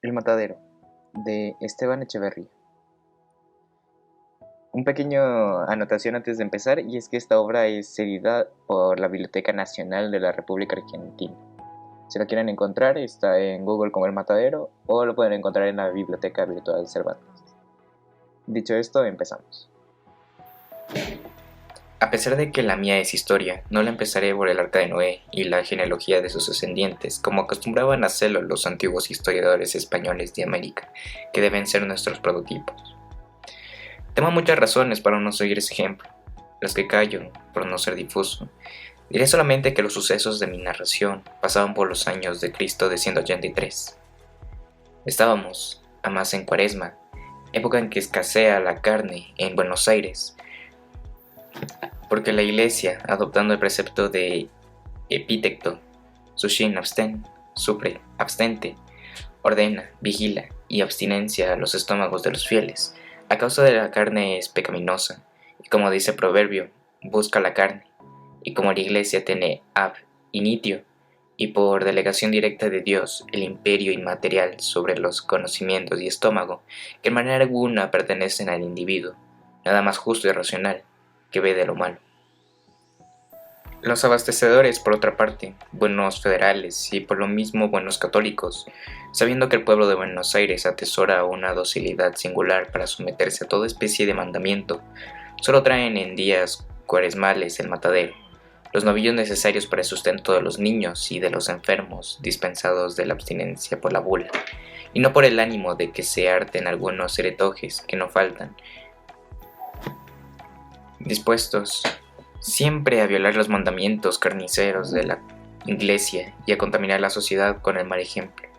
El matadero, de Esteban Echeverría. Un pequeño anotación antes de empezar, y es que esta obra es cedida por la Biblioteca Nacional de la República Argentina. Si lo quieren encontrar, está en Google como El Matadero, o lo pueden encontrar en la Biblioteca Virtual Cervantes. Dicho esto, empezamos. A pesar de que la mía es historia, no la empezaré por el arca de Noé y la genealogía de sus descendientes, como acostumbraban a hacerlo los antiguos historiadores españoles de América, que deben ser nuestros prototipos. Tengo muchas razones para no seguir ese ejemplo, las que callo por no ser difuso. Diré solamente que los sucesos de mi narración pasaban por los años de Cristo de 183. Estábamos, además, en Cuaresma, época en que escasea la carne en Buenos Aires, porque la Iglesia, adoptando el precepto de Epítecto, sushin absten, supre abstente, ordena, vigila y abstinencia a los estómagos de los fieles, a causa de la carne es pecaminosa, y como dice el proverbio, busca la carne, y como la Iglesia tiene ab initio, y por delegación directa de Dios el imperio inmaterial sobre los conocimientos y estómago, que en manera alguna pertenecen al individuo, nada más justo y racional, que ve de lo malo. Los abastecedores, por otra parte, buenos federales y por lo mismo buenos católicos, sabiendo que el pueblo de Buenos Aires atesora una docilidad singular para someterse a toda especie de mandamiento, solo traen en días cuaresmales el matadero, los novillos necesarios para el sustento de los niños y de los enfermos dispensados de la abstinencia por la bula, y no por el ánimo de que se harten algunos heretojes que no faltan, dispuestos siempre a violar los mandamientos carniceros de la Iglesia y a contaminar la sociedad con el mal ejemplo.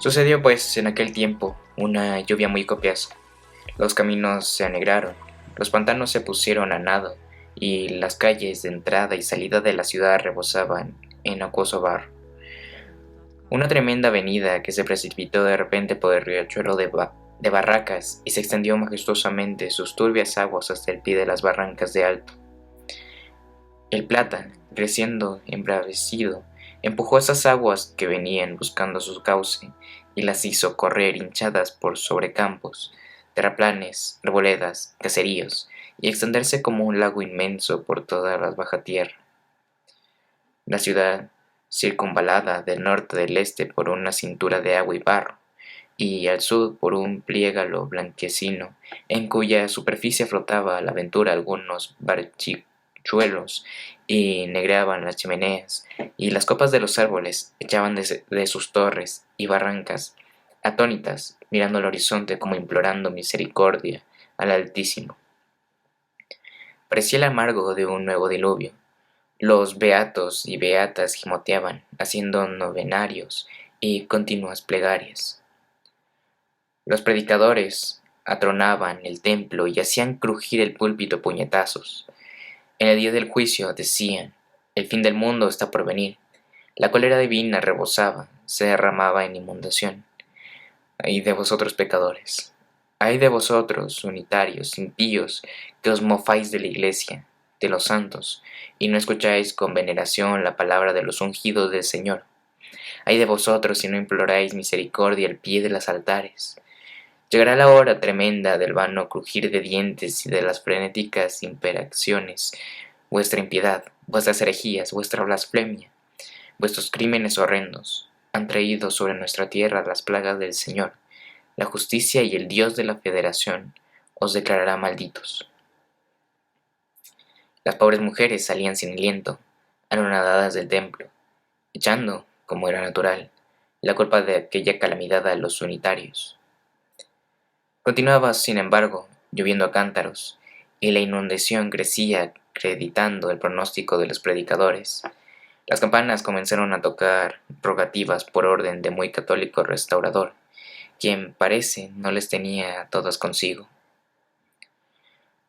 Sucedió pues en aquel tiempo una lluvia muy copiosa, los caminos se anegraron, los pantanos se pusieron a nado y las calles de entrada y salida de la ciudad rebosaban en acuoso barro. Una tremenda avenida que se precipitó de repente por el riachuelo de Barracas y se extendió majestuosamente sus turbias aguas hasta el pie de las barrancas de Alto. El Plata, creciendo embravecido, empujó esas aguas que venían buscando su cauce y las hizo correr hinchadas por sobre campos, terraplanes, arboledas, caseríos, y extenderse como un lago inmenso por toda la baja tierra. La ciudad, circunvalada del norte del este por una cintura de agua y barro, y al sur por un pliégalo blanquecino, en cuya superficie flotaba a la aventura algunos barchichuelos y negreaban las chimeneas, y las copas de los árboles echaban de sus torres y barrancas, atónitas, mirando al horizonte como implorando misericordia al Altísimo. Parecía el amargo de un nuevo diluvio. Los beatos y beatas gimoteaban, haciendo novenarios y continuas plegarias. Los predicadores atronaban el templo y hacían crujir el púlpito a puñetazos. En el día del juicio decían: el fin del mundo está por venir. La cólera divina rebosaba, se derramaba en inundación. ¡Ay de vosotros pecadores! ¡Ay de vosotros, unitarios, impíos, que os mofáis de la Iglesia, de los santos, y no escucháis con veneración la palabra de los ungidos del Señor! ¡Ay de vosotros si no imploráis misericordia al pie de los altares! Llegará la hora tremenda del vano crujir de dientes y de las frenéticas imprecaciones. Vuestra impiedad, vuestras herejías, vuestra blasfemia, vuestros crímenes horrendos han traído sobre nuestra tierra las plagas del Señor. La justicia y el Dios de la Federación os declarará malditos. Las pobres mujeres salían sin aliento, anonadadas del templo, echando, como era natural, la culpa de aquella calamidad a los unitarios. Continuaba, sin embargo, lloviendo a cántaros, y la inundación crecía acreditando el pronóstico de los predicadores. Las campanas comenzaron a tocar rogativas por orden de muy católico restaurador, quien parece no les tenía a todas consigo.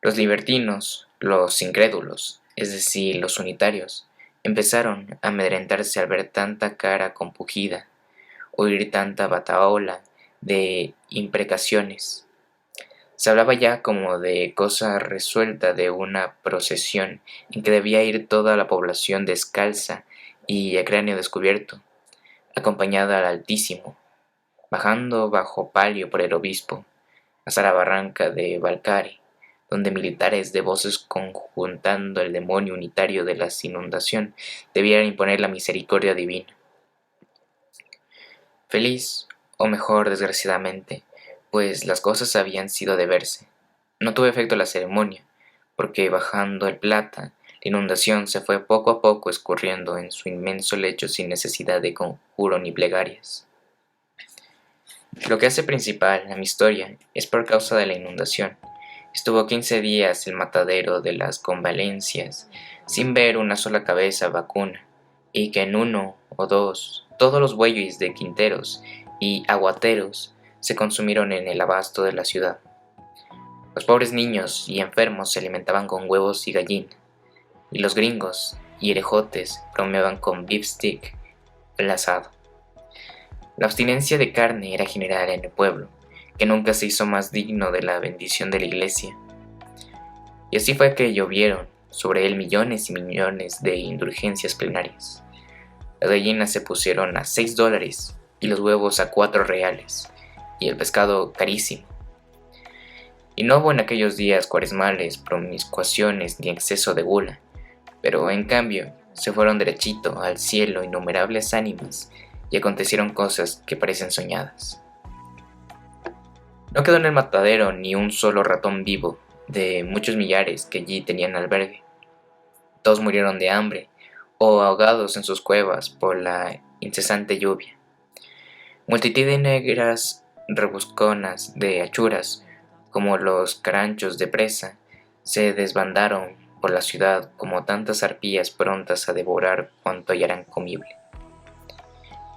Los libertinos, los incrédulos, es decir, los unitarios, empezaron a amedrentarse al ver tanta cara compungida, oír tanta batahola de imprecaciones. Se hablaba ya como de cosa resuelta de una procesión en que debía ir toda la población descalza y a cráneo descubierto, acompañada al Altísimo, bajando bajo palio por el obispo, hasta la barranca de Balcarce, donde militares de voces conjuntando el demonio unitario de la inundación debieran imponer la misericordia divina. Feliz, o mejor desgraciadamente, pues las cosas habían sido de verse. No tuvo efecto la ceremonia, porque bajando el Plata, la inundación se fue poco a poco escurriendo en su inmenso lecho sin necesidad de conjuro ni plegarias. Lo que hace principal a mi historia es por causa de la inundación. Estuvo 15 días el matadero de las convalencias sin ver una sola cabeza vacuna, y que en uno o dos todos los bueyes de quinteros y aguateros se consumieron en el abasto de la ciudad. Los pobres niños y enfermos se alimentaban con huevos y gallina, y los gringos y herejotes bromeaban con beef stick, el asado. La abstinencia de carne era general en el pueblo, que nunca se hizo más digno de la bendición de la iglesia. Y así fue que llovieron sobre él millones y millones de indulgencias plenarias. Las gallinas se pusieron a $6 y los huevos a $4, y el pescado carísimo. Y no hubo en aquellos días cuaresmales promiscuaciones ni exceso de gula, pero en cambio se fueron derechito al cielo innumerables ánimas y acontecieron cosas que parecen soñadas. No quedó en el matadero ni un solo ratón vivo de muchos millares que allí tenían albergue. Todos murieron de hambre o ahogados en sus cuevas por la incesante lluvia. Multitud de negras rebusconas de achuras, como los caranchos de presa, se desbandaron por la ciudad como tantas arpías prontas a devorar cuanto hallaran comible.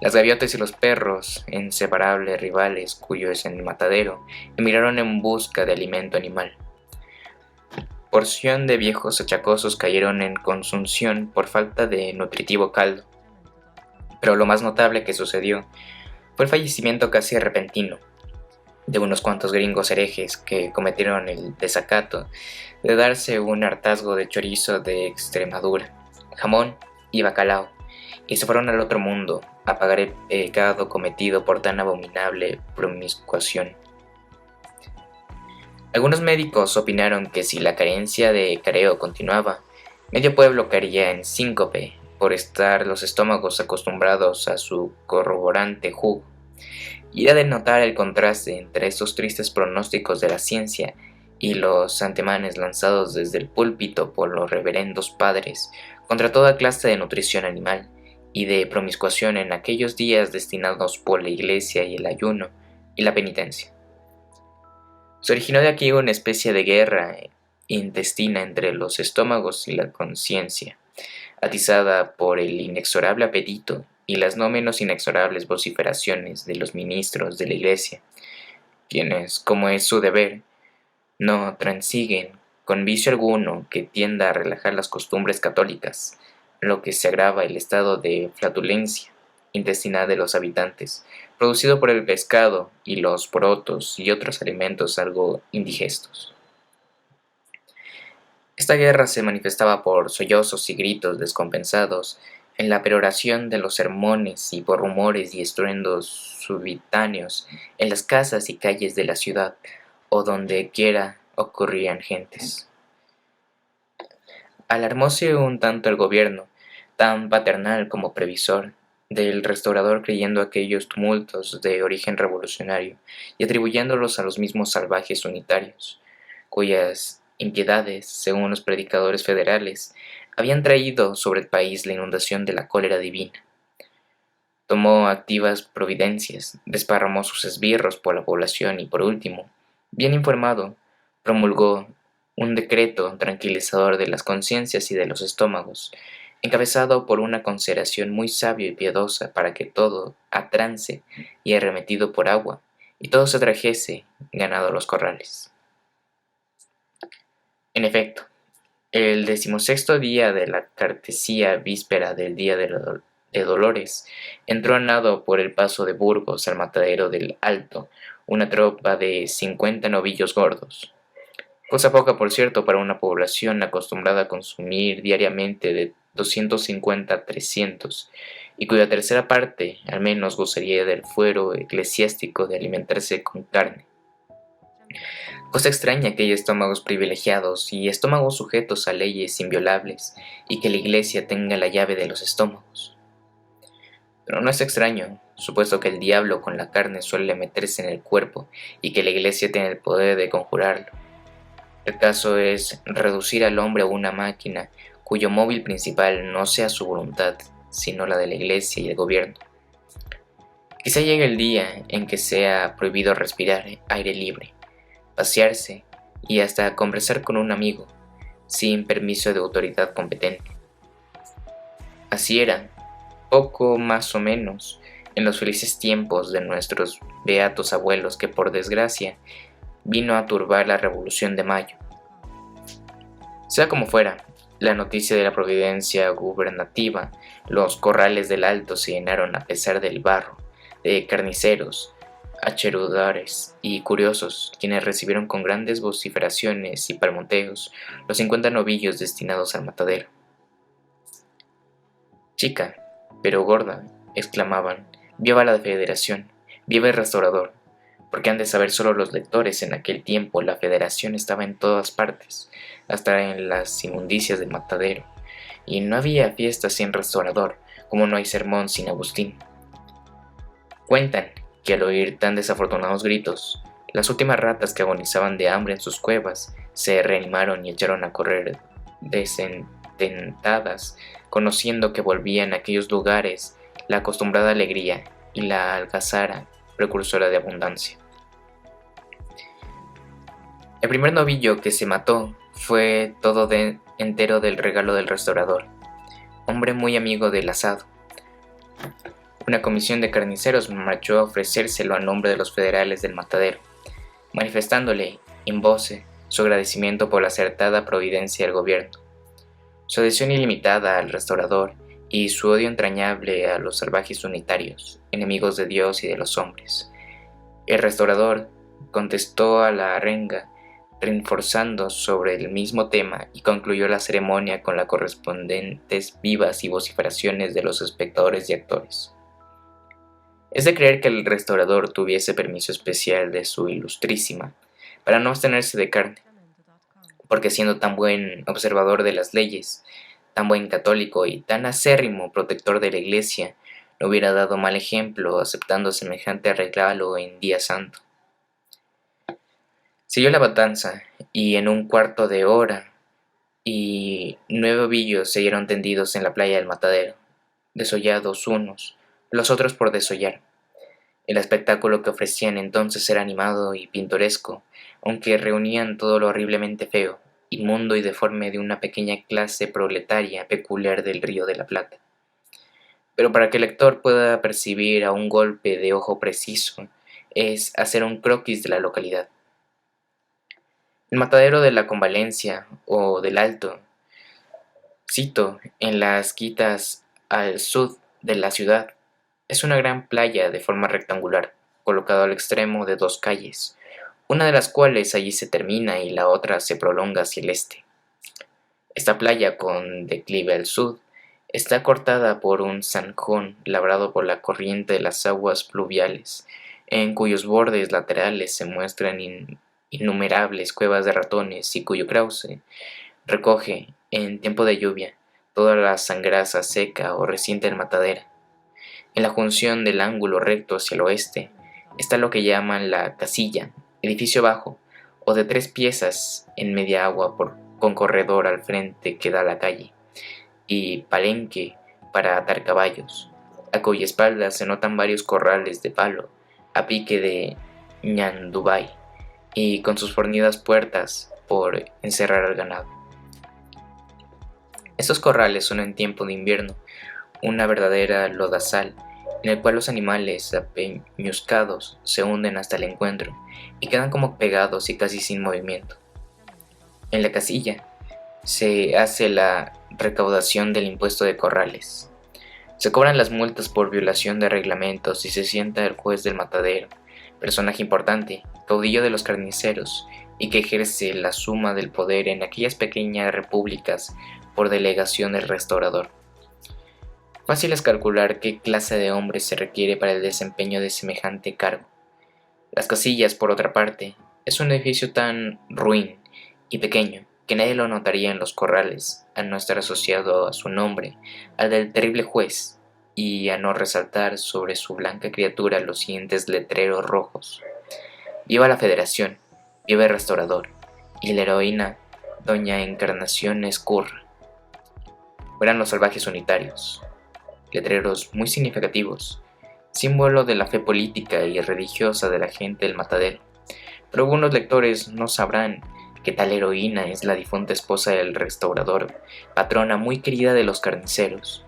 Las gaviotas y los perros, inseparables rivales cuyos en el matadero, emigraron en busca de alimento animal. Porción de viejos achacosos cayeron en consunción por falta de nutritivo caldo. Pero lo más notable que sucedió fue el fallecimiento casi repentino de unos cuantos gringos herejes que cometieron el desacato de darse un hartazgo de chorizo de Extremadura, jamón y bacalao, y se fueron al otro mundo a pagar el pecado cometido por tan abominable promiscuación. Algunos médicos opinaron que si la carencia de careo continuaba, medio pueblo caería en síncope por estar los estómagos acostumbrados a su corroborante jugo, y era de notar el contraste entre estos tristes pronósticos de la ciencia y los antemanes lanzados desde el púlpito por los reverendos padres contra toda clase de nutrición animal y de promiscuación en aquellos días destinados por la iglesia y el ayuno y la penitencia. Se originó de aquí una especie de guerra intestina entre los estómagos y la conciencia, atizada por el inexorable apetito y las no menos inexorables vociferaciones de los ministros de la iglesia, quienes, como es su deber, no transiguen con vicio alguno que tienda a relajar las costumbres católicas, lo que se agrava el estado de flatulencia intestinal de los habitantes, producido por el pescado y los porotos y otros alimentos algo indigestos. Esta guerra se manifestaba por sollozos y gritos descompensados en la peroración de los sermones y por rumores y estruendos subitáneos en las casas y calles de la ciudad o donde quiera ocurrían gentes. Alarmóse un tanto el gobierno, tan paternal como previsor, del restaurador creyendo aquellos tumultos de origen revolucionario y atribuyéndolos a los mismos salvajes unitarios, cuyas impiedades, según los predicadores federales, habían traído sobre el país la inundación de la cólera divina. Tomó activas providencias, desparramó sus esbirros por la población y por último, bien informado, promulgó un decreto tranquilizador de las conciencias y de los estómagos, encabezado por una consideración muy sabia y piadosa para que todo a trance y arremetido por agua, y todo se trajese ganado a los corrales. En efecto, el 16º día de la cartesía víspera del día de Dolores, entró a nado por el paso de Burgos al matadero del Alto una tropa de 50 novillos gordos, cosa poca por cierto para una población acostumbrada a consumir diariamente de 250 a 300, y cuya tercera parte al menos gozaría del fuero eclesiástico de alimentarse con carne. Cosa extraña que haya estómagos privilegiados y estómagos sujetos a leyes inviolables, y que la Iglesia tenga la llave de los estómagos. Pero no es extraño, supuesto que el diablo con la carne suele meterse en el cuerpo y que la Iglesia tiene el poder de conjurarlo. El caso es reducir al hombre a una máquina cuyo móvil principal no sea su voluntad, sino la de la Iglesia y el gobierno. Quizá llegue el día en que sea prohibido respirar aire libre, pasearse y hasta conversar con un amigo, sin permiso de autoridad competente. Así era, poco más o menos, en los felices tiempos de nuestros beatos abuelos, que por desgracia vino a turbar la Revolución de Mayo. Sea como fuera, la noticia de la providencia gubernativa, los corrales del Alto se llenaron a pesar del barro, de carniceros, acherudares y curiosos, quienes recibieron con grandes vociferaciones y palmoteos los 50 novillos destinados al matadero. «Chica, pero gorda», exclamaban, «viva la Federación, viva el restaurador», porque han de saber solo los lectores, en aquel tiempo la Federación estaba en todas partes, hasta en las inmundicias del matadero, y no había fiesta sin restaurador, como no hay sermón sin Agustín. Cuentan que al oír tan desafortunados gritos, las últimas ratas que agonizaban de hambre en sus cuevas se reanimaron y echaron a correr desententadas, conociendo que volvían a aquellos lugares la acostumbrada alegría y la algazara precursora de abundancia. El primer novillo que se mató fue todo entero del regalo del restaurador, hombre muy amigo del asado. Una comisión de carniceros marchó a ofrecérselo a nombre de los federales del matadero, manifestándole in voce su agradecimiento por la acertada providencia del gobierno, su adhesión ilimitada al restaurador y su odio entrañable a los salvajes unitarios, enemigos de Dios y de los hombres. El restaurador contestó a la arenga reforzando sobre el mismo tema y concluyó la ceremonia con las correspondientes vivas y vociferaciones de los espectadores y actores. Es de creer que el restaurador tuviese permiso especial de su ilustrísima para no abstenerse de carne, porque siendo tan buen observador de las leyes, tan buen católico y tan acérrimo protector de la Iglesia, no hubiera dado mal ejemplo aceptando semejante regalo en día santo. Siguió la matanza, y en un cuarto de hora y 9 ovillos se hallaron tendidos en la playa del matadero, desollados unos, los otros por desollar. El espectáculo que ofrecían entonces era animado y pintoresco, aunque reunían todo lo horriblemente feo, inmundo y deforme de una pequeña clase proletaria peculiar del Río de la Plata. Pero para que el lector pueda percibir a un golpe de ojo preciso, es hacer un croquis de la localidad. El matadero de la Convalencia o del Alto, sito en las quitas al sur de la ciudad, es una gran playa de forma rectangular, colocada al extremo de 2 calles, una de las cuales allí se termina y la otra se prolonga hacia el este. Esta playa, con declive al sur, está cortada por un zanjón labrado por la corriente de las aguas pluviales, en cuyos bordes laterales se muestran innumerables cuevas de ratones y cuyo cauce recoge, en tiempo de lluvia, toda la sangraza seca o reciente del matadero. En la junción del ángulo recto hacia el oeste está lo que llaman la casilla, edificio bajo, o de 3 piezas en media agua con corredor al frente que da a la calle, y palenque para atar caballos, a cuya espalda se notan varios corrales de palo a pique de ñandubay, y con sus fornidas puertas por encerrar al ganado. Estos corrales son en tiempo de invierno una verdadera lodazal, en el cual los animales apeñuscados se hunden hasta el encuentro y quedan como pegados y casi sin movimiento. En la casilla se hace la recaudación del impuesto de corrales. Se cobran las multas por violación de reglamentos y se sienta el juez del matadero, personaje importante, caudillo de los carniceros y que ejerce la suma del poder en aquellas pequeñas repúblicas por delegación del restaurador. Fácil es calcular qué clase de hombre se requiere para el desempeño de semejante cargo. Las Casillas, por otra parte, es un edificio tan ruin y pequeño que nadie lo notaría en los corrales, al no estar asociado a su nombre, al del terrible juez, y a no resaltar sobre su blanca criatura los siguientes letreros rojos: Viva la Federación, viva el Restaurador, y la heroína Doña Encarnación Escurra. Eran los salvajes unitarios, letreros muy significativos, símbolo de la fe política y religiosa de la gente del Matadero. Pero algunos lectores no sabrán que tal heroína es la difunta esposa del restaurador, patrona muy querida de los carniceros,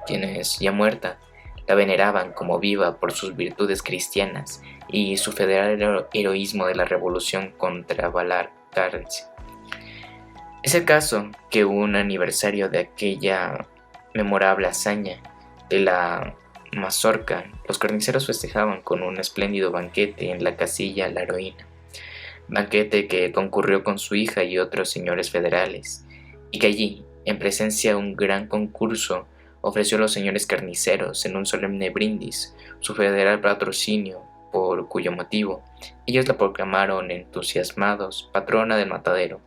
quienes, ya muerta, la veneraban como viva por sus virtudes cristianas y su federal heroísmo de la revolución contra Balcarce. Es el caso que un aniversario de aquella memorable hazaña de la mazorca, los carniceros festejaban con un espléndido banquete en la casilla La Heroína, banquete que concurrió con su hija y otros señores federales, y que allí, en presencia de un gran concurso, ofreció a los señores carniceros en un solemne brindis su federal patrocinio, por cuyo motivo ellos la proclamaron entusiasmados patrona del Matadero,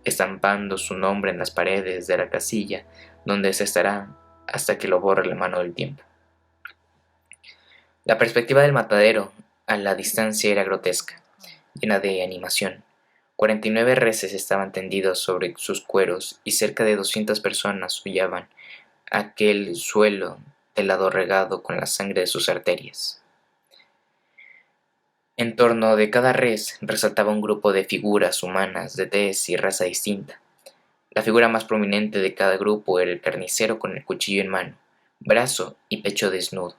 estampando su nombre en las paredes de la casilla, donde se estará hasta que lo borre la mano del tiempo. La perspectiva del Matadero a la distancia era grotesca, llena de animación. 49 reses estaban tendidos sobre sus cueros y cerca de 200 personas hollaban aquel suelo telado regado con la sangre de sus arterias. En torno de cada res resaltaba un grupo de figuras humanas de tez y raza distinta. La figura más prominente de cada grupo era el carnicero con el cuchillo en mano, brazo y pecho desnudo,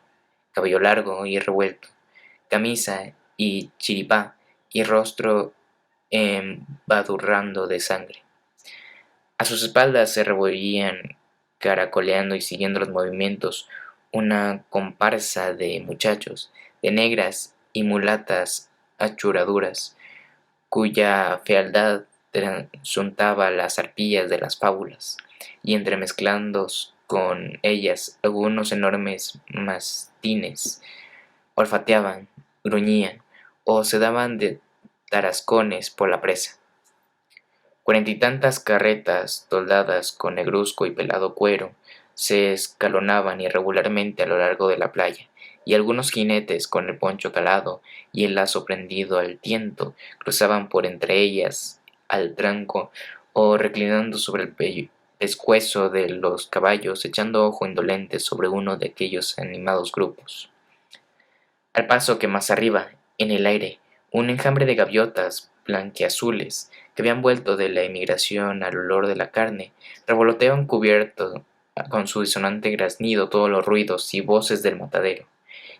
cabello largo y revuelto, camisa y chiripá y rostro embadurnado de sangre. A sus espaldas se revolvían, caracoleando y siguiendo los movimientos, una comparsa de muchachos, de negras y mulatas achuraduras, cuya fealdad transuntaba las arpillas de las fábulas, y entremezclando con ellas algunos enormes mastines, olfateaban, gruñían o se daban de tarascones por la presa. 40 y tantas carretas toldadas con negruzco y pelado cuero se escalonaban irregularmente a lo largo de la playa, y algunos jinetes con el poncho calado y el lazo prendido al tiento cruzaban por entre ellas al tranco o reclinando sobre el pescuezo de los caballos echando ojo indolente sobre uno de aquellos animados grupos. Al paso que más arriba, en el aire, un enjambre de gaviotas blanquiazules que habían vuelto de la emigración al olor de la carne, revoloteaban cubierto con su disonante graznido todos los ruidos y voces del matadero,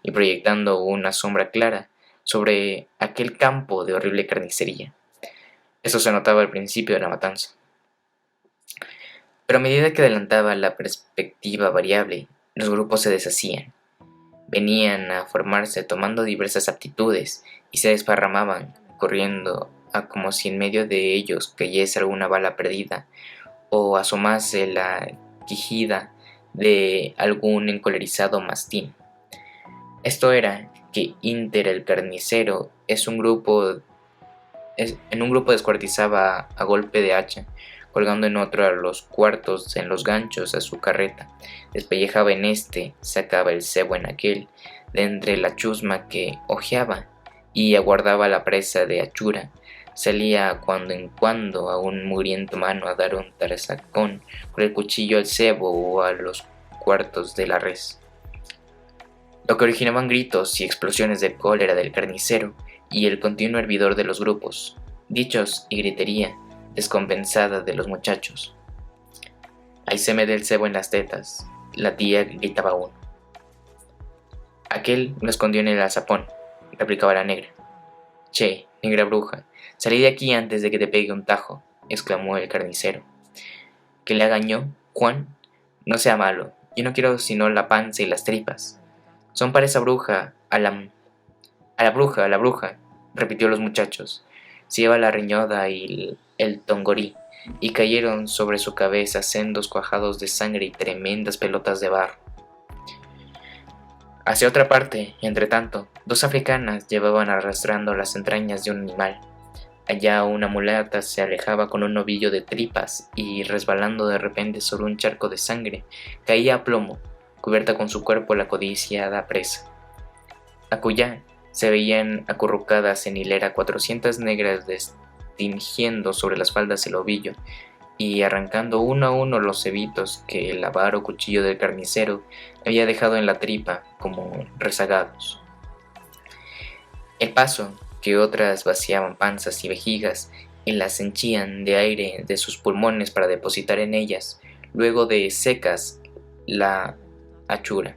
y proyectando una sombra clara sobre aquel campo de horrible carnicería. Eso se notaba al principio de la matanza. Pero a medida que adelantaba la perspectiva variable, los grupos se deshacían. Venían a formarse tomando diversas aptitudes y se desparramaban, corriendo a como si en medio de ellos cayese alguna bala perdida o asomase la quijida de algún encolerizado mastín. Esto era que Inter el carnicero en un grupo descuartizaba a golpe de hacha, colgando en otro a los cuartos en los ganchos a su carreta, despellejaba en este, sacaba el cebo en aquel, de entre la chusma que ojeaba, y aguardaba la presa de achura, salía cuando en cuando a un mugriento mano a dar un tarsacón con el cuchillo al cebo o a los cuartos de la res, lo que originaban gritos y explosiones de cólera del carnicero y el continuo hervidor de los grupos, dichos y gritería descompensada de los muchachos. Ahí se me dé el cebo en las tetas, la tía gritaba uno. Aquel lo escondió en el alzapón, replicaba la negra. Che, negra bruja, salí de aquí antes de que te pegue un tajo, exclamó el carnicero. ¿Qué le hagan yo, Juan? No sea malo, yo no quiero sino la panza y las tripas. Son para esa bruja, a la bruja, repitió los muchachos. Se lleva la riñoda y el tongorí, y cayeron sobre su cabeza sendos cuajados de sangre y tremendas pelotas de barro. Hacia otra parte, entre tanto, dos africanas llevaban arrastrando las entrañas de un animal. Allá una mulata se alejaba con un ovillo de tripas y, resbalando de repente sobre un charco de sangre, caía a plomo, cubierta con su cuerpo la codiciada presa. Acullá se veían acurrucadas en hilera 400 negras distinguiendo sobre las faldas el ovillo y arrancando uno a uno los cebitos que el avaro cuchillo del carnicero había dejado en la tripa como rezagados. El paso, que otras vaciaban panzas y vejigas y las henchían de aire de sus pulmones para depositar en ellas, luego de secas, la hachura.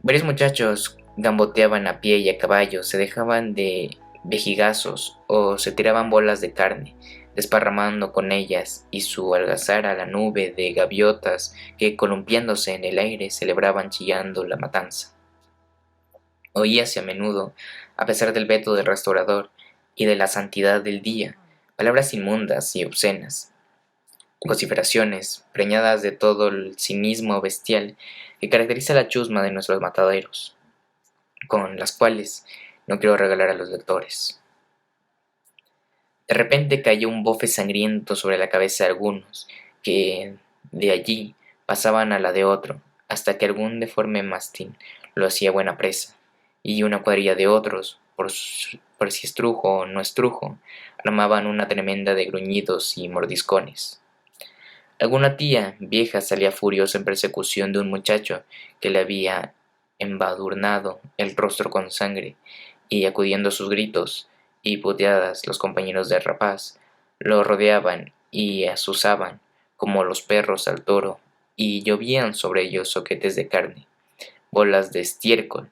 Varios muchachos gamboteaban a pie y a caballo, se dejaban de vejigazos o se tiraban bolas de carne, desparramando con ellas y su algazar a la nube de gaviotas que, columpiándose en el aire, celebraban chillando la matanza. Oíase a menudo, a pesar del veto del restaurador y de la santidad del día, palabras inmundas y obscenas, vociferaciones preñadas de todo el cinismo bestial que caracteriza la chusma de nuestros mataderos, con las cuales no quiero regalar a los lectores. De repente cayó un bofe sangriento sobre la cabeza de algunos, que de allí pasaban a la de otro, hasta que algún deforme mastín lo hacía buena presa, y una cuadrilla de otros, por si estrujo o no estrujo, armaban una tremenda de gruñidos y mordiscones. Alguna tía vieja salía furiosa en persecución de un muchacho que le había embadurnado el rostro con sangre, y acudiendo a sus gritos y puteadas los compañeros de rapaz lo rodeaban y azuzaban como los perros al toro, y llovían sobre ellos zoquetes de carne, bolas de estiércol,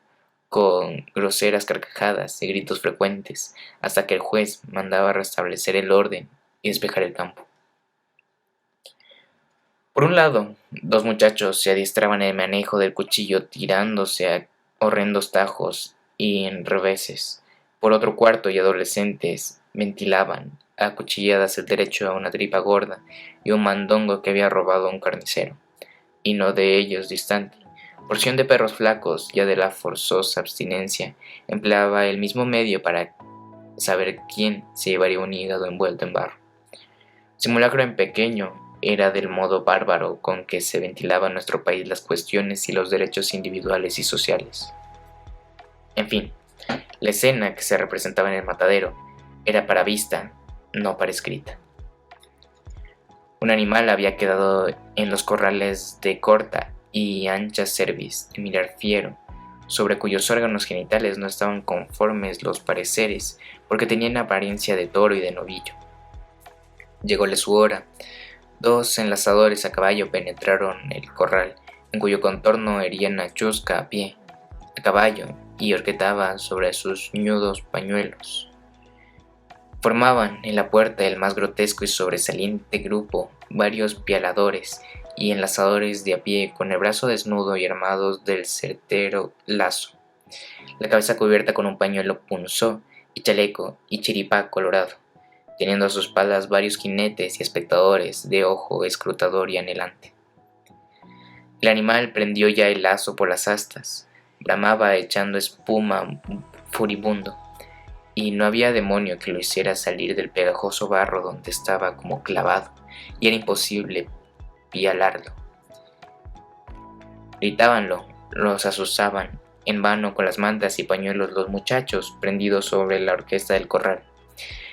con groseras carcajadas y gritos frecuentes, hasta que el juez mandaba restablecer el orden y despejar el campo. Por un lado, dos muchachos se adiestraban en el manejo del cuchillo tirándose a horrendos tajos y en reveses. Por otro, cuarto y adolescentes ventilaban a cuchilladas el derecho a una tripa gorda y un mandongo que había robado un carnicero, y no de ellos distante. Porción de perros flacos, ya de la forzosa abstinencia, empleaba el mismo medio para saber quién se llevaría un hígado envuelto en barro. Simulacro en pequeño era del modo bárbaro con que se ventilaba en nuestro país las cuestiones y los derechos individuales y sociales. En fin, la escena que se representaba en el matadero era para vista, no para escrita. Un animal había quedado en los corrales de corta y ancha cerviz de mirar fiero, sobre cuyos órganos genitales no estaban conformes los pareceres, porque tenían apariencia de toro y de novillo. Llególe su hora. Dos enlazadores a caballo penetraron el corral, en cuyo contorno herían a Chusca a pie, a caballo, y horquetaba sobre sus ñudos pañuelos. Formaban en la puerta el más grotesco y sobresaliente grupo varios pialadores y enlazadores de a pie con el brazo desnudo y armados del certero lazo, la cabeza cubierta con un pañuelo punzó y chaleco y chiripá colorado, teniendo a sus espaldas varios jinetes y espectadores de ojo escrutador y anhelante. El animal prendió ya el lazo por las astas, bramaba echando espuma furibundo, y no había demonio que lo hiciera salir del pegajoso barro donde estaba como clavado, y era imposible pialarlo. Gritábanlo, los asusaban en vano con las mantas y pañuelos los muchachos prendidos sobre la orquesta del corral,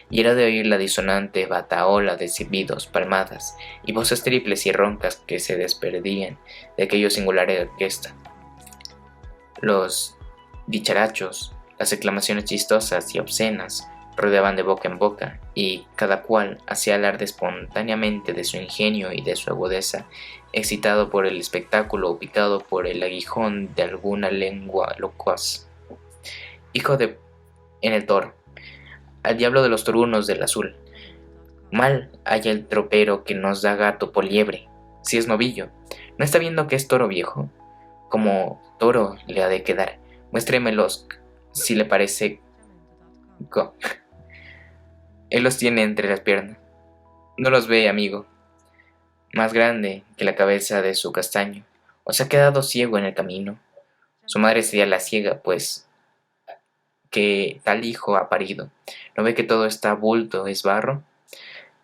y era de oír la disonante batahola de silbidos, palmadas y voces triples y roncas que se desperdían de aquella singular orquesta. Los dicharachos, las exclamaciones chistosas y obscenas rodeaban de boca en boca, y cada cual hacía alarde espontáneamente de su ingenio y de su agudeza, excitado por el espectáculo o picado por el aguijón de alguna lengua locuaz. Hijo de en el toro, al diablo de los torunos del azul. Mal haya el tropero que nos da gato por liebre, si es novillo. ¿No está viendo que es toro viejo? Como toro le ha de quedar. Muéstremelos, si le parece. Él los tiene entre las piernas. No los ve, amigo. Más grande que la cabeza de su castaño. ¿O se ha quedado ciego en el camino? Su madre sería la ciega, pues que tal hijo ha parido. ¿No ve que todo está bulto, es barro?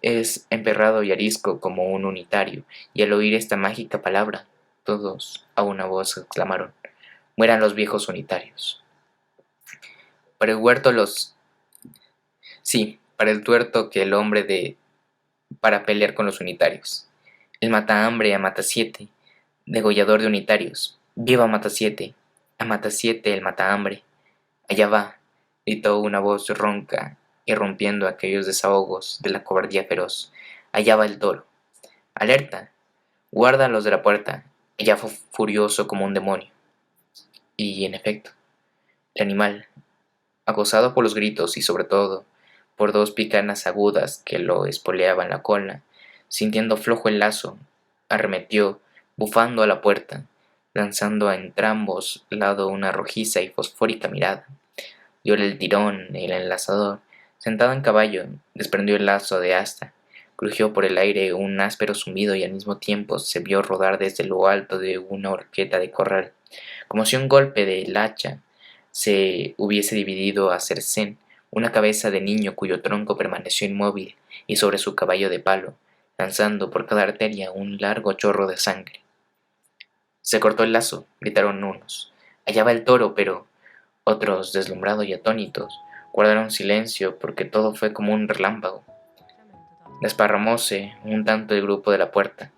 Es emperrado y arisco como un unitario, y al oír esta mágica palabra, todos a una voz exclamaron: mueran los viejos unitarios. Para el huerto los... Sí, para el tuerto que el hombre de... para pelear con los unitarios. El mata hambre a mata siete, degollador de unitarios. ¡Viva mata siete! A mata siete el mata hambre. Allá va, gritó una voz ronca, irrumpiendo aquellos desahogos de la cobardía feroz. Allá va el toro. ¡Alerta! Guarda a los de la puerta. Allá fue furioso como un demonio. Y, en efecto, el animal, acosado por los gritos y sobre todo por dos picanas agudas que lo espoleaban la cola, sintiendo flojo el lazo, arremetió, bufando a la puerta, lanzando a entrambos lados una rojiza y fosfórica mirada. Diole el tirón, el enlazador, sentado en caballo, desprendió el lazo de asta, crujió por el aire un áspero zumbido y al mismo tiempo se vio rodar desde lo alto de una horqueta de corral, como si un golpe del hacha se hubiese dividido a cercén una cabeza de niño cuyo tronco permaneció inmóvil y sobre su caballo de palo, lanzando por cada arteria un largo chorro de sangre. Se cortó el lazo, gritaron unos. Allá va el toro, pero otros, deslumbrados y atónitos, guardaron silencio porque todo fue como un relámpago. Desparramóse un tanto el grupo de la puerta.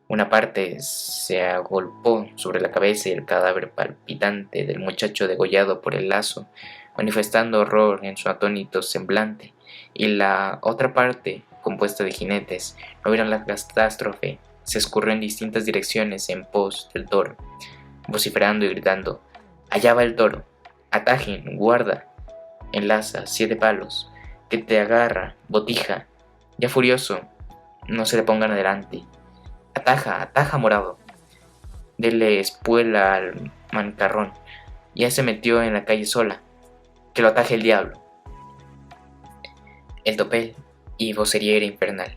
Una parte se agolpó sobre la cabeza y el cadáver palpitante del muchacho degollado por el lazo, manifestando horror en su atónito semblante, y la otra parte, compuesta de jinetes, no vieron la catástrofe, se escurrió en distintas direcciones en pos del toro, vociferando y gritando: allá va el toro, atajen, guarda, enlaza, 7 palos, que te agarra, botija, ya furioso, no se le pongan adelante. Ataja, ataja, morado. Dele espuela al mancarrón. Ya se metió en la calle sola. Que lo ataje el diablo. El topel y vocería era infernal.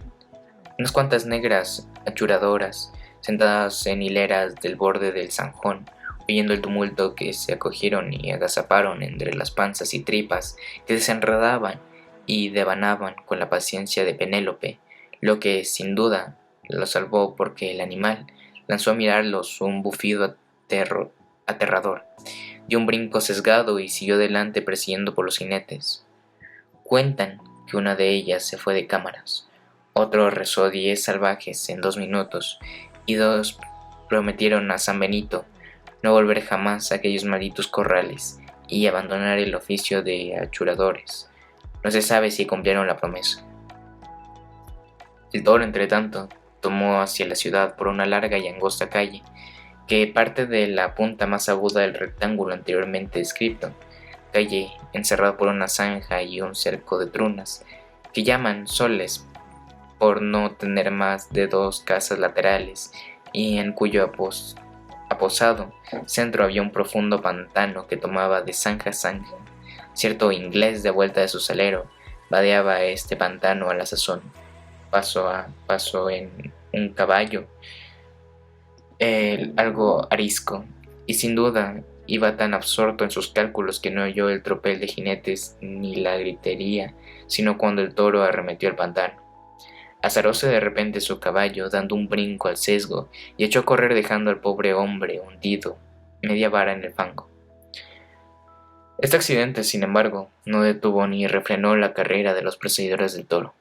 Unas cuantas negras achuradoras, sentadas en hileras del borde del zanjón, oyendo el tumulto, que se acogieron y agazaparon entre las panzas y tripas que desenredaban y devanaban con la paciencia de Penélope, lo que, sin duda, lo salvó porque el animal lanzó a mirarlos un bufido aterrador, dio un brinco sesgado y siguió delante persiguiendo por los jinetes. Cuentan que una de ellas se fue de cámaras, otro rezó 10 salvajes en 2 minutos y 2 prometieron a San Benito no volver jamás a aquellos malditos corrales y abandonar el oficio de achuradores. No se sabe si cumplieron la promesa. El toro, entretanto, tomó hacia la ciudad por una larga y angosta calle, que parte de la punta más aguda del rectángulo anteriormente descrito, calle encerrada por una zanja y un cerco de trunas, que llaman soles por no tener más de 2 casas laterales, y en cuyo aposado centro había un profundo pantano que tomaba de zanja a zanja. Cierto inglés de vuelta de su salero vadeaba este pantano a la sazón, paso a paso en un caballo, algo arisco, y sin duda iba tan absorto en sus cálculos que no oyó el tropel de jinetes ni la gritería, sino cuando el toro arremetió al pantano. Azaróse de repente su caballo, dando un brinco al sesgo, y echó a correr dejando al pobre hombre hundido media vara en el fango. Este accidente, sin embargo, no detuvo ni refrenó la carrera de los perseguidores del toro.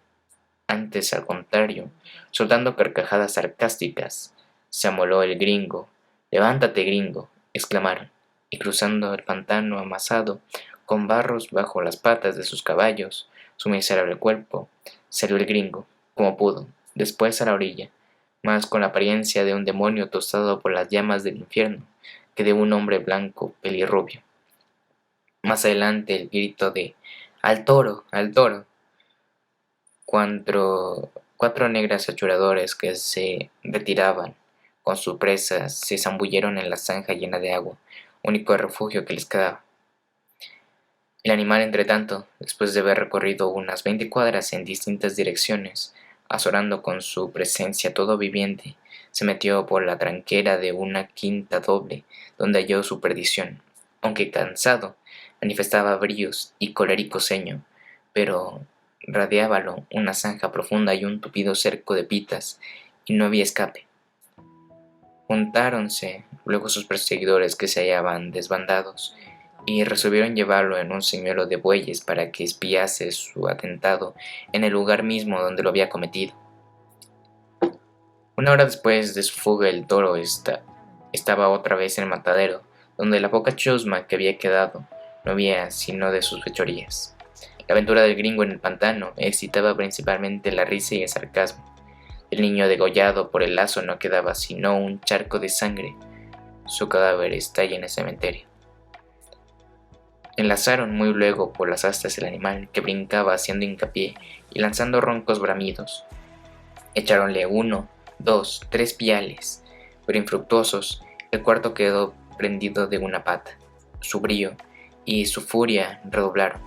Antes, al contrario, soltando carcajadas sarcásticas, se amoló el gringo. «¡Levántate, gringo!», exclamaron, y cruzando el pantano amasado, con barros bajo las patas de sus caballos, su miserable cuerpo, salió el gringo, como pudo, después a la orilla, más con la apariencia de un demonio tostado por las llamas del infierno que de un hombre blanco pelirrubio. Más adelante el grito de «¡Al toro! ¡Al toro!». Cuatro negras achuradores que se retiraban con su presa se zambulleron en la zanja llena de agua, único refugio que les quedaba. El animal, entretanto, después de haber recorrido unas 20 cuadras en distintas direcciones, azorando con su presencia todo viviente, Se metió por la tranquera de una quinta doble, donde halló su perdición. Aunque cansado, manifestaba bríos y colérico ceño, pero radiábalo una zanja profunda y un tupido cerco de pitas, y no había escape. Juntáronse luego sus perseguidores que se hallaban desbandados, y resolvieron llevarlo en un señuelo de bueyes para que espiase su atentado en el lugar mismo donde lo había cometido. Una hora después de su fuga el toro estaba otra vez en el matadero, donde la poca chusma que había quedado no había sino de sus fechorías. La aventura del gringo en el pantano excitaba principalmente la risa y el sarcasmo. El niño degollado por el lazo no quedaba sino un charco de sangre. Su cadáver está en el cementerio. Enlazaron muy luego por las astas el animal, que brincaba haciendo hincapié y lanzando roncos bramidos. Echáronle 1, 2, 3 piales, pero infructuosos. El cuarto quedó prendido de una pata. Su brío y su furia redoblaron.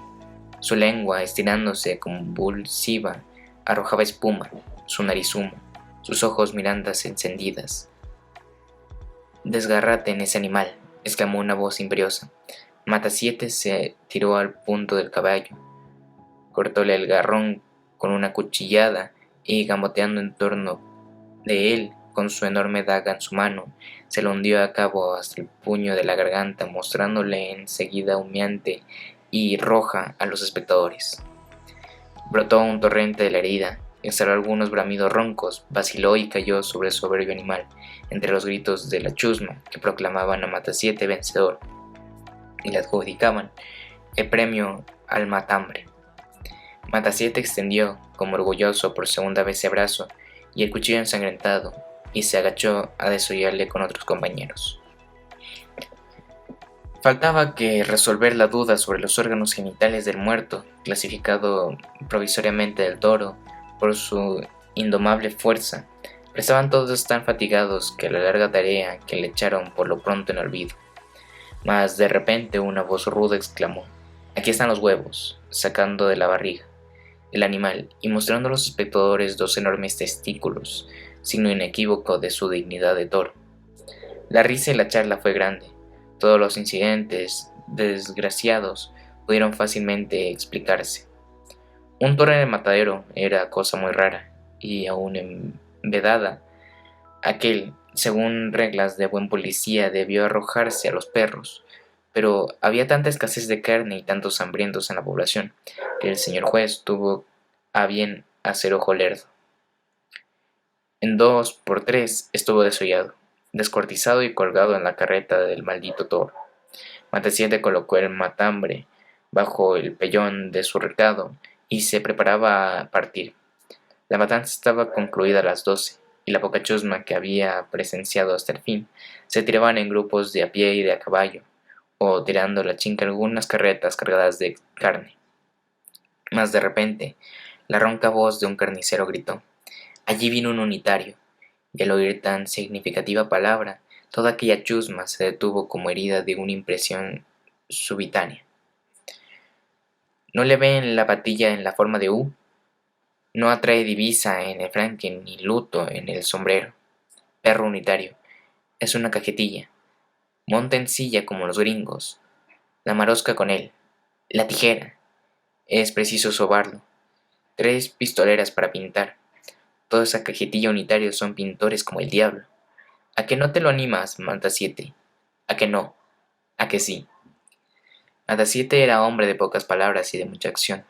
Su lengua, estirándose convulsiva, arrojaba espuma, su nariz humo, sus ojos mirandas encendidas. «Desgarrate en ese animal», exclamó una voz imperiosa. Matasiete se tiró al punto del caballo, cortóle el garrón con una cuchillada y, gamboteando en torno de él con su enorme daga en su mano, se lo hundió a cabo hasta el puño de la garganta, mostrándole enseguida humeante y roja a los espectadores. Brotó un torrente de la herida, exhaló algunos bramidos roncos, vaciló y cayó sobre el soberbio animal, entre los gritos de la chusma que proclamaban a Matasiete vencedor y le adjudicaban el premio al matambre. Matasiete extendió, como orgulloso por segunda vez, ese brazo y el cuchillo ensangrentado, y se agachó a desollarle con otros compañeros. Faltaba que resolver la duda sobre los órganos genitales del muerto, clasificado provisoriamente del toro por su indomable fuerza, pero estaban todos tan fatigados que la larga tarea que le echaron por lo pronto en olvido. Mas de repente una voz ruda exclamó: «Aquí están los huevos», sacando de la barriga el animal y mostrando a los espectadores 2 enormes testículos, signo inequívoco de su dignidad de toro. La risa y la charla fue grande. Todos los incidentes desgraciados pudieron fácilmente explicarse. Un toro en el matadero era cosa muy rara, y aún en vedada, aquel, según reglas de buen policía, debió arrojarse a los perros, pero había tanta escasez de carne y tantos hambrientos en la población, que el señor juez tuvo a bien hacer ojo lerdo. En 2 por 3 estuvo desollado, descuartizado y colgado en la carreta del maldito toro. Matasiete colocó el matambre bajo el pellón de su recado y se preparaba a partir. La matanza estaba concluida a las 12, y la poca chusma que había presenciado hasta el fin se tiraban en grupos de a pie y de a caballo, o tirando la chinca algunas carretas cargadas de carne. Mas de repente, la ronca voz de un carnicero gritó: «Allí vino un unitario», y al oír tan significativa palabra, toda aquella chusma se detuvo como herida de una impresión subitánea. ¿No le ven la patilla en la forma de U? No atrae divisa en el franque ni luto en el sombrero. Perro unitario, es una cajetilla. Monta en silla como los gringos. La marosca con él. La tijera. Es preciso sobarlo. 3 pistoleras para pintar. Toda esa cajetilla unitario son pintores como el diablo. ¿A que no te lo animas, Matasiete? ¿A que no? ¿A que sí?» Matasiete era hombre de pocas palabras y de mucha acción.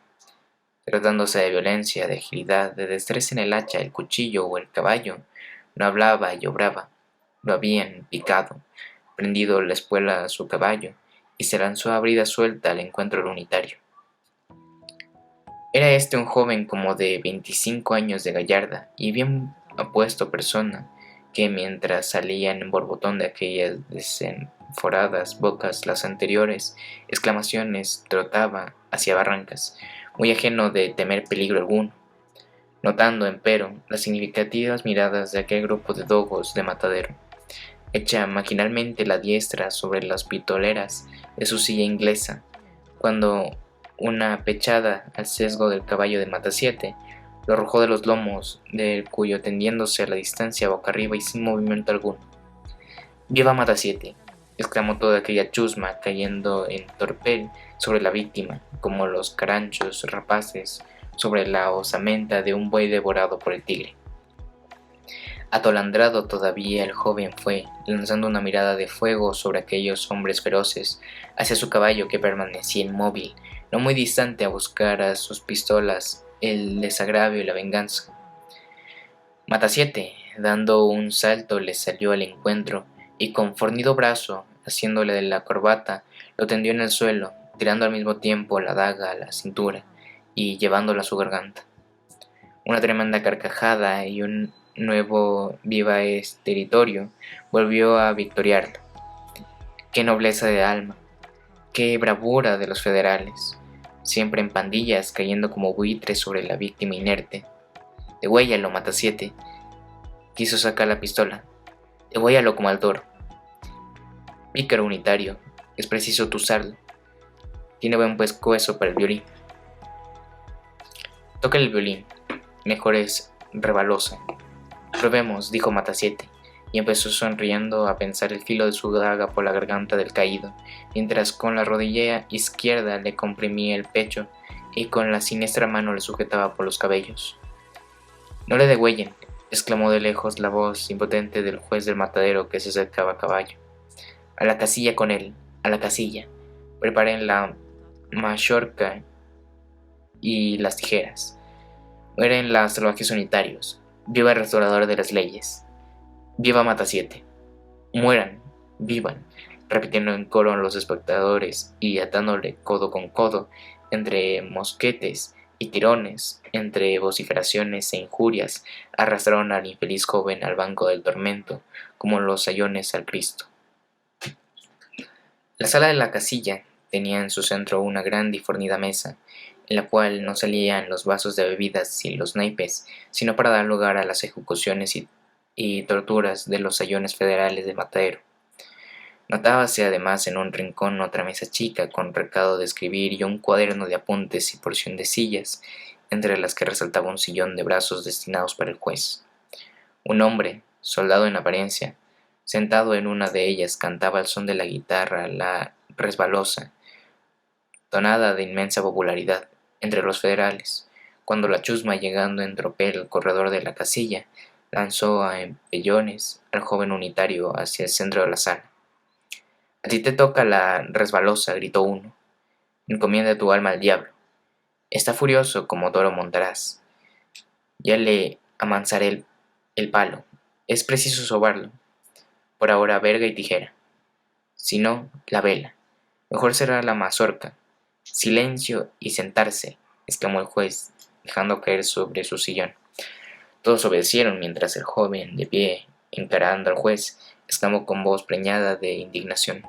Tratándose de violencia, de agilidad, de destreza en el hacha, el cuchillo o el caballo, no hablaba y obraba. Lo habían picado, prendido la espuela a su caballo, y se lanzó a brida suelta al encuentro del unitario. Era este un joven como de 25 años de gallarda y bien apuesto persona, que mientras salían en borbotón de aquellas desenforadas bocas las anteriores exclamaciones, trotaba hacia Barrancas, muy ajeno de temer peligro alguno, notando, empero, las significativas miradas de aquel grupo de dogos de matadero. Echa maquinalmente la diestra sobre las pitoleras de su silla inglesa, cuando una pechada al sesgo del caballo de Matasiete lo arrojó de los lomos del cuyo tendiéndose a la distancia boca arriba y sin movimiento alguno. ¡Viva Matasiete!, exclamó toda aquella chusma, cayendo en torpel sobre la víctima, como los caranchos rapaces sobre la osamenta de un buey devorado por el tigre. Atolandrado todavía el joven fue, lanzando una mirada de fuego sobre aquellos hombres feroces, hacia su caballo que permanecía inmóvil, no muy distante a buscar a sus pistolas el desagravio y la venganza. Matasiete, dando un salto, le salió al encuentro y con fornido brazo, haciéndole de la corbata, lo tendió en el suelo, tirando al mismo tiempo la daga a la cintura y llevándola a su garganta. Una tremenda carcajada y un nuevo viva esteritorio volvió a victoriarlo. ¡Qué nobleza de alma! ¡Qué bravura de los federales! Siempre en pandillas, cayendo como buitres sobre la víctima inerte. ¡Degüéllalo, Matasiete! Quiso sacar la pistola. ¡Degüéllalo como al toro! Pícaro unitario, es preciso usarlo. Tiene buen pescuezo para el violín. Toca el violín, mejor es rebalosa. Probemos, dijo Matasiete, y empezó sonriendo a pensar el filo de su daga por la garganta del caído, mientras con la rodilla izquierda le comprimía el pecho y con la siniestra mano le sujetaba por los cabellos. No le degüellen, exclamó de lejos la voz impotente del juez del matadero que se acercaba a caballo. A la casilla con él, a la casilla. Preparen la mazorca y las tijeras. Mueren los salvajes unitarios. Viva el restaurador de las leyes. Viva Matasiete. Mueran, vivan, repitiendo en coro los espectadores y atándole codo con codo, entre mosquetes y tirones, entre vociferaciones e injurias, arrastraron al infeliz joven al banco del tormento, como los sayones al Cristo. La sala de la casilla tenía en su centro una gran y fornida mesa, en la cual no salían los vasos de bebidas y los naipes, sino para dar lugar a las ejecuciones y torturas de los sayones federales de Matadero. Notábase además en un rincón otra mesa chica con recado de escribir y un cuaderno de apuntes y porción de sillas, entre las que resaltaba un sillón de brazos destinados para el juez. Un hombre, soldado en apariencia, sentado en una de ellas, cantaba al son de la guitarra la resbalosa, tonada de inmensa popularidad entre los federales, cuando la chusma, llegando en tropel al corredor de la casilla, lanzó a empellones al joven unitario hacia el centro de la sala. A ti te toca la resbalosa, gritó uno. Encomienda tu alma al diablo. Está furioso como toro montarás. Ya le amansaré el palo. Es preciso sobarlo. Por ahora verga y tijera. Si no, la vela. Mejor será la mazorca. Silencio y sentarse, exclamó el juez, dejando caer sobre su sillón. Todos obedecieron mientras el joven, de pie, encarando al juez, exclamó con voz preñada de indignación.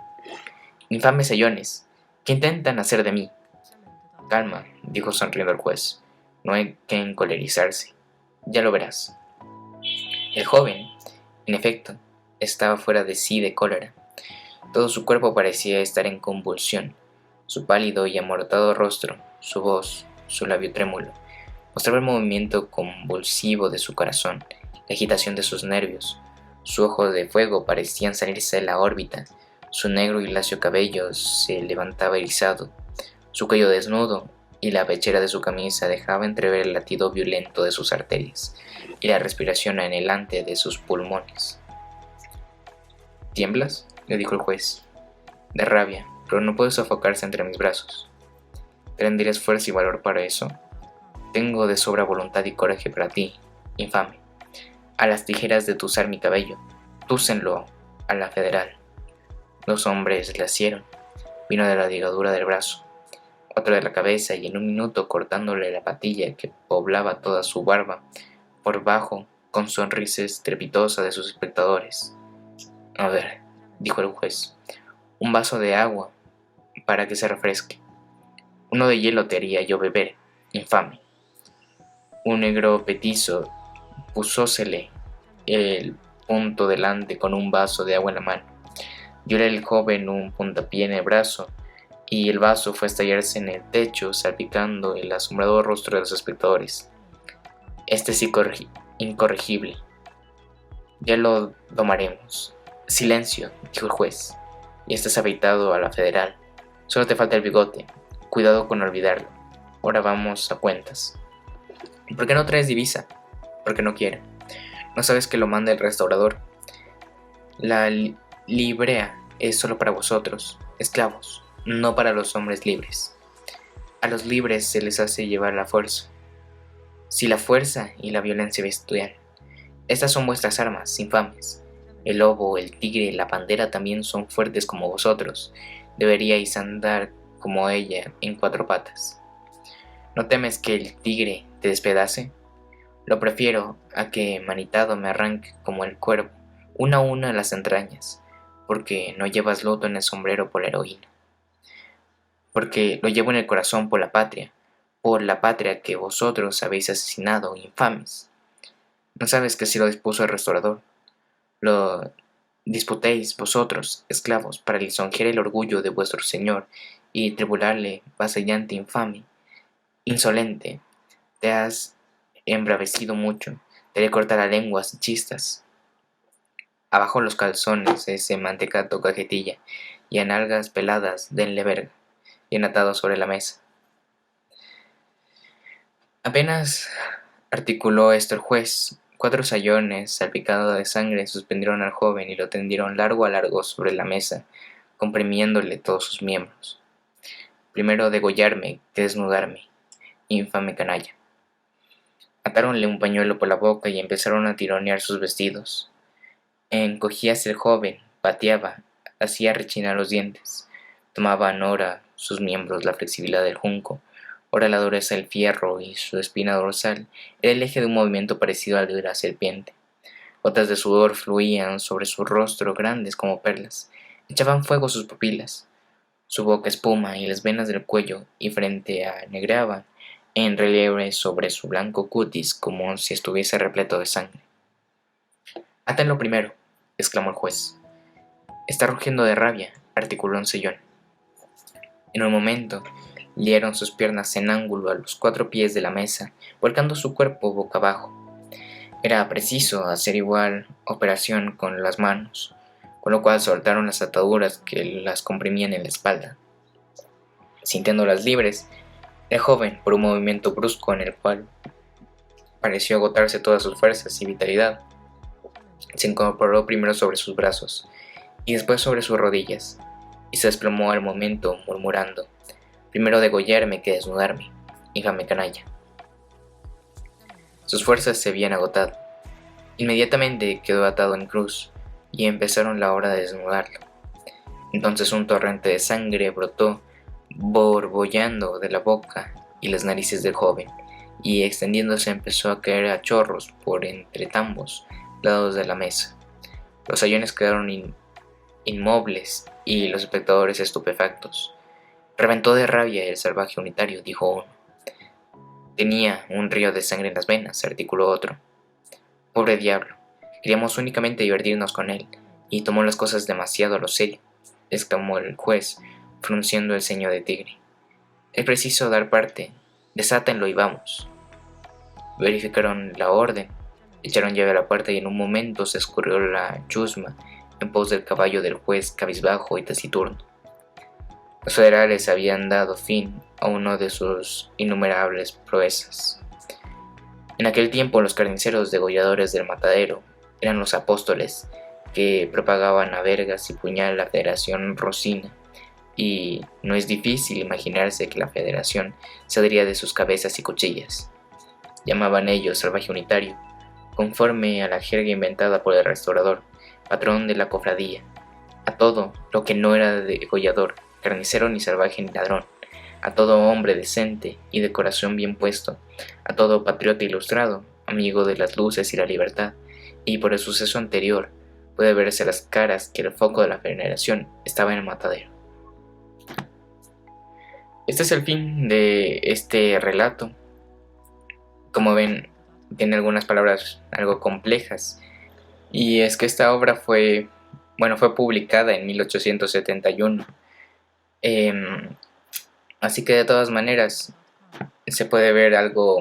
Infames sayones, ¿qué intentan hacer de mí? Calma, dijo sonriendo el juez. No hay que encolerizarse. Ya lo verás. El joven, en efecto, estaba fuera de sí de cólera. Todo su cuerpo parecía estar en convulsión. Su pálido y amortado rostro, su voz, su labio trémulo, mostraba el movimiento convulsivo de su corazón, la agitación de sus nervios. Sus ojos de fuego parecían salirse de la órbita. Su negro y lacio cabello se levantaba erizado. Su cuello desnudo y la pechera de su camisa dejaba entrever el latido violento de sus arterias y la respiración anhelante de sus pulmones. ¿Tiemblas?, le dijo el juez. De rabia, pero no puede sofocarse entre mis brazos. ¿Tendrías fuerza y valor para eso? Tengo de sobra voluntad y coraje para ti, infame. A las tijeras de tuzar mi cabello, túcenlo a la federal. 2 hombres le asieron. Vino de la ligadura del brazo, otro de la cabeza y en un minuto cortándole la patilla que poblaba toda su barba, por bajo, con sonrisa estrepitosa de sus espectadores. A ver, dijo el juez, un vaso de agua para que se refresque. Uno de hielo te haría yo beber, infame. Un negro petizo pusósele el punto delante con un vaso de agua en la mano. Diole el joven un puntapié en el brazo y el vaso fue a estallarse en el techo, salpicando el asombrado rostro de los espectadores. Este es incorregible. Ya lo domaremos. Silencio, dijo el juez. Ya estás habitado a la federal. Solo te falta el bigote. Cuidado con olvidarlo. Ahora vamos a cuentas. ¿Por qué no traes divisa? Porque no quiere. ¿No sabes que lo manda el restaurador? La librea es solo para vosotros, esclavos, no para los hombres libres. A los libres se les hace llevar la fuerza. Si la fuerza y la violencia bestial. Estas son vuestras armas, infames. El lobo, el tigre, la pantera también son fuertes como vosotros. Deberíais andar como ella en 4 patas. ¿No temes que el tigre te despedace? Lo prefiero a que manitado me arranque como el cuervo, una a una las entrañas, porque no llevas loto en el sombrero por la heroína. Porque lo llevo en el corazón por la patria que vosotros habéis asesinado, infames. ¿No sabes que así lo dispuso el restaurador? Lo disputéis vosotros, esclavos, para lisonjear el orgullo de vuestro señor y tribularle vasallante infame. Insolente, te has embravecido mucho, te haré cortar la lengua si chistas. Abajo los calzones, ese mantecato cajetilla, y a nalgas peladas denle verga, bien atado sobre la mesa. Apenas articuló esto el juez, 4 sayones salpicados de sangre suspendieron al joven y lo tendieron largo a largo sobre la mesa, comprimiéndole todos sus miembros. Primero degollarme que desnudarme, infame canalla. Atáronle un pañuelo por la boca y empezaron a tironear sus vestidos. Encogíase el joven, pateaba, hacía rechinar los dientes, tomaban ora sus miembros la flexibilidad del junco, ora la dureza del fierro y su espina dorsal era el eje de un movimiento parecido al de una serpiente. Gotas de sudor fluían sobre su rostro grandes como perlas, echaban fuego sus pupilas, su boca espuma y las venas del cuello y frente anegraban en relieve sobre su blanco cutis como si estuviese repleto de sangre. Átenlo primero, exclamó el juez. Está rugiendo de rabia, articuló un sillón. En un momento, liaron sus piernas en ángulo a los 4 pies de la mesa, volcando su cuerpo boca abajo. Era preciso hacer igual operación con las manos, con lo cual soltaron las ataduras que las comprimían en la espalda. Sintiéndolas libres, el joven, por un movimiento brusco en el cual pareció agotarse todas sus fuerzas y vitalidad, se incorporó primero sobre sus brazos y después sobre sus rodillas, y se desplomó al momento murmurando: primero degollarme que desnudarme, infame canalla. Sus fuerzas se habían agotado. Inmediatamente quedó atado en cruz, y empezaron la hora de desnudarlo. Entonces un torrente de sangre brotó borbollando de la boca y las narices del joven, y extendiéndose empezó a caer a chorros por entre ambos lados de la mesa. Los sayones quedaron inmóviles y los espectadores estupefactos. Reventó de rabia el salvaje unitario, dijo uno. Tenía un río de sangre en las venas, articuló otro. Pobre diablo, queríamos únicamente divertirnos con él, y tomó las cosas demasiado a lo serio, exclamó el juez, frunciendo el ceño de tigre. Es preciso dar parte, desátenlo y vamos. Verificaron la orden, echaron llave a la puerta y en un momento se escurrió la chusma en pos del caballo del juez cabizbajo y taciturno. Los federales habían dado fin a uno de sus innumerables proezas. En aquel tiempo los carniceros degolladores del matadero eran los apóstoles que propagaban a vergas y puñal la Federación Rosina, y no es difícil imaginarse que la Federación saldría de sus cabezas y cuchillas. Llamaban ellos salvaje unitario, conforme a la jerga inventada por el restaurador, patrón de la cofradía, a todo lo que no era degollador, carnicero ni salvaje ni ladrón, a todo hombre decente y de corazón bien puesto, a todo patriota ilustrado, amigo de las luces y la libertad, y por el suceso anterior puede verse las caras que el foco de la veneración estaba en el matadero. Este es el fin de este relato. Como ven, tiene algunas palabras algo complejas, y es que esta obra fue publicada en 1871. Así que de todas maneras se puede ver algo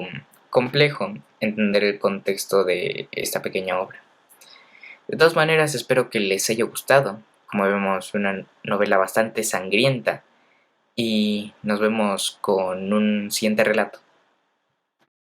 complejo entender el contexto de esta pequeña obra. De todas maneras, espero que les haya gustado. Como vemos, una novela bastante sangrienta y nos vemos con un siguiente relato.